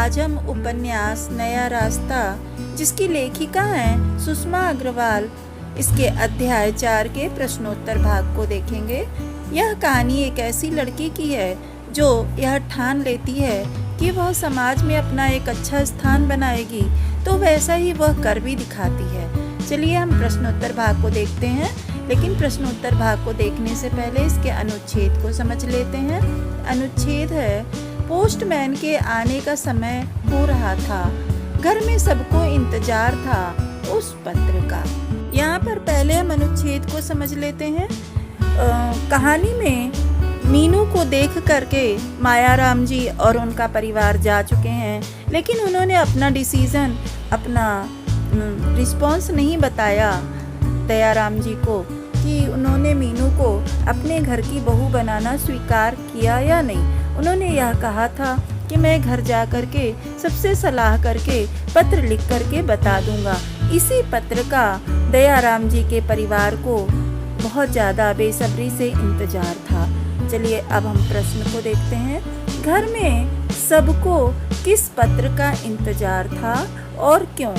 आज हम उपन्यास नया रास्ता, जिसकी लेखिका हैं सुषमा अग्रवाल, इसके अध्याय 4 के प्रश्नोत्तर भाग को देखेंगे। यह कहानी एक ऐसी लड़की की है जो यह ठान लेती है कि वह समाज में अपना एक अच्छा स्थान बनाएगी, तो वैसा ही वह कर भी दिखाती है। चलिए हम प्रश्नोत्तर भाग को देखते हैं, लेकिन प्रश्नोत्तर भाग को देखने से पहले इसके अनुच्छेद को समझ लेते हैं। अनुच्छेद है, पोस्टमैन के आने का समय हो रहा था, घर में सबको इंतजार था उस पत्र का। यहाँ पर पहले हम अनुच्छेद को समझ लेते हैं। कहानी में मीनू को देख करके मायाराम जी और उनका परिवार जा चुके हैं, लेकिन उन्होंने अपना डिसीजन, अपना रिस्पॉन्स नहीं बताया दयाराम जी को कि उन्होंने मीनू को अपने घर की बहू बनाना स्वीकार किया या नहीं। उन्होंने यह कहा था कि मैं घर जा करके सबसे सलाह करके पत्र लिख करके बता दूंगा। इसी पत्र का दयाराम जी के परिवार को बहुत ज़्यादा बेसब्री से इंतजार था। चलिए अब हम प्रश्न को देखते हैं। घर में सबको किस पत्र का इंतजार था और क्यों?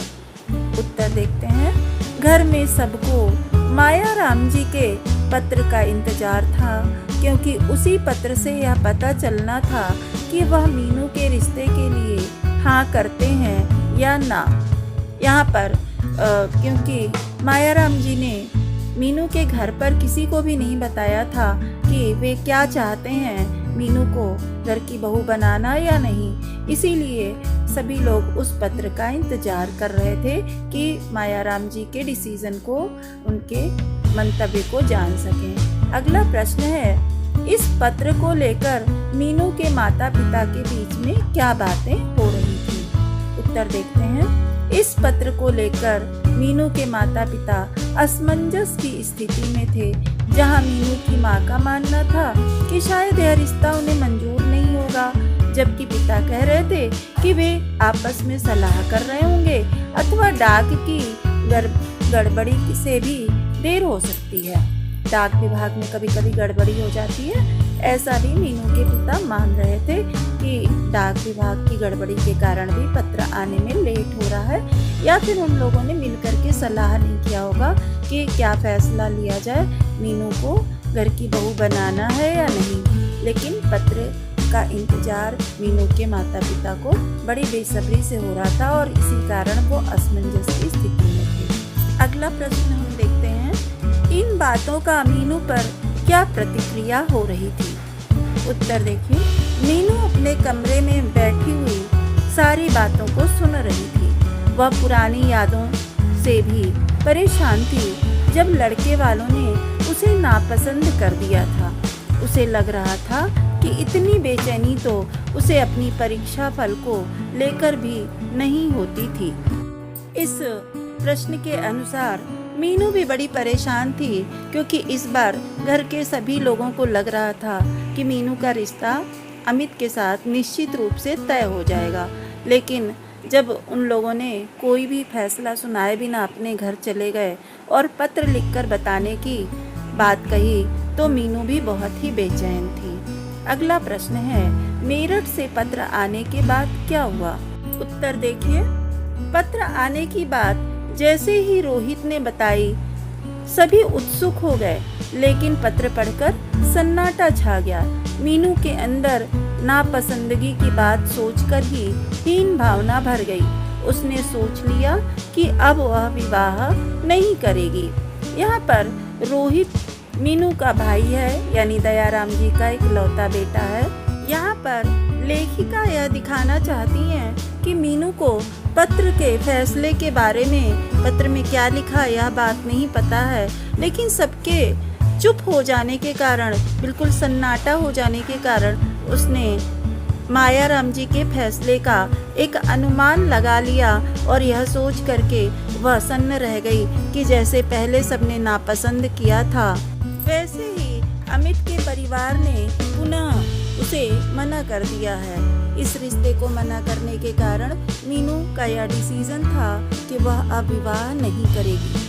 उत्तर देखते हैं। घर में सबको मायाराम जी के पत्र का इंतजार था, क्योंकि उसी पत्र से यह पता चलना था कि वह मीनू के रिश्ते के लिए हाँ करते हैं या ना। यहाँ पर क्योंकि मायाराम जी ने मीनू के घर पर किसी को भी नहीं बताया था कि वे क्या चाहते हैं, मीनू को घर की बहू बनाना या नहीं, इसीलिए सभी लोग उस पत्र का इंतजार कर रहे थे कि मायाराम जी के डिसीजन को, उनके मंतव्य को जान सकें। अगला प्रश्न है, इस पत्र को लेकर मीनू के माता पिता के बीच में क्या बातें हो रही थी? उत्तर देखते हैं। इस पत्र को लेकर मीनू के माता पिता असमंजस की स्थिति में थे, जहां मीनू की मां का मानना था कि शायद यह रिश्ता उन्हें मंजूर नहीं होगा, जबकि पिता कह रहे थे कि वे आपस में सलाह कर रहे होंगे अथवा डाक की गड़बड़ी से भी देर हो सकती है। डाक विभाग में कभी कभी गड़बड़ी हो जाती है, ऐसा भी मीनू के पिता मान रहे थे कि डाक विभाग की गड़बड़ी के कारण भी पत्र आने में लेट हो रहा है, या फिर उन लोगों ने मिलकर के सलाह नहीं किया होगा कि क्या फैसला लिया जाए, मीनू को घर की बहू बनाना है या नहीं। लेकिन पत्र का इंतजार मीनू के माता पिता को बड़ी बेसब्री से हो रहा था और इसी कारण वो असमंजस की स्थिति में थे। अगला प्रश्न हम देखते हैं, इन बातों का मीनू पर क्या प्रतिक्रिया हो रही थी? उत्तर देखिए। मीनू अपने कमरे में बैठी हुई सारी बातों को सुन रही थी। वह पुरानी यादों से भी परेशान थी, जब लड़के वालों ने उसे नापसंद कर दिया था। उसे लग रहा था कि इतनी बेचैनी तो उसे अपनी परीक्षा फल को लेकर भी नहीं होती थी। इस प्रश्न के अनुसार मीनू भी बड़ी परेशान थी, क्योंकि इस बार घर के सभी लोगों को लग रहा था कि मीनू का रिश्ता अमित के साथ निश्चित रूप से तय हो जाएगा। लेकिन जब उन लोगों ने कोई भी फैसला सुनाए बिना अपने घर चले गए और पत्र लिखकर बताने की बात कही, तो मीनू भी बहुत ही बेचैन थी। अगला प्रश्न है, मेरठ से पत्र आने के बाद क्या हुआ? उत्तर देखिए। पत्र आने की बात जैसे ही रोहित ने बताई, सभी उत्सुक हो गए, लेकिन पत्र पढ़कर सन्नाटा छा गया। मीनू के अंदर नापसंदगी की बात सोचकर ही हीन भावना भर गई। उसने सोच लिया कि अब वह विवाह नहीं करेगी। यहाँ पर रोहित मीनू का भाई है, यानी दयाराम जी का इकलौता बेटा है। यहाँ पर लेखिका यह दिखाना चाहती हैं कि मीनू को पत्र के फैसले के बारे में, पत्र में क्या लिखा यह बात नहीं पता है, लेकिन सबके चुप हो जाने के कारण, बिल्कुल सन्नाटा हो जाने के कारण उसने मायाराम जी के फैसले का एक अनुमान लगा लिया और यह सोच करके वह सन्न रह गई कि जैसे पहले सबने नापसंद किया था, वैसे ही अमित के परिवार ने पुनः उसे मना कर दिया है। इस रिश्ते को मना करने के कारण मीनू का यह डिसीजन था कि वह अब विवाह नहीं करेगी।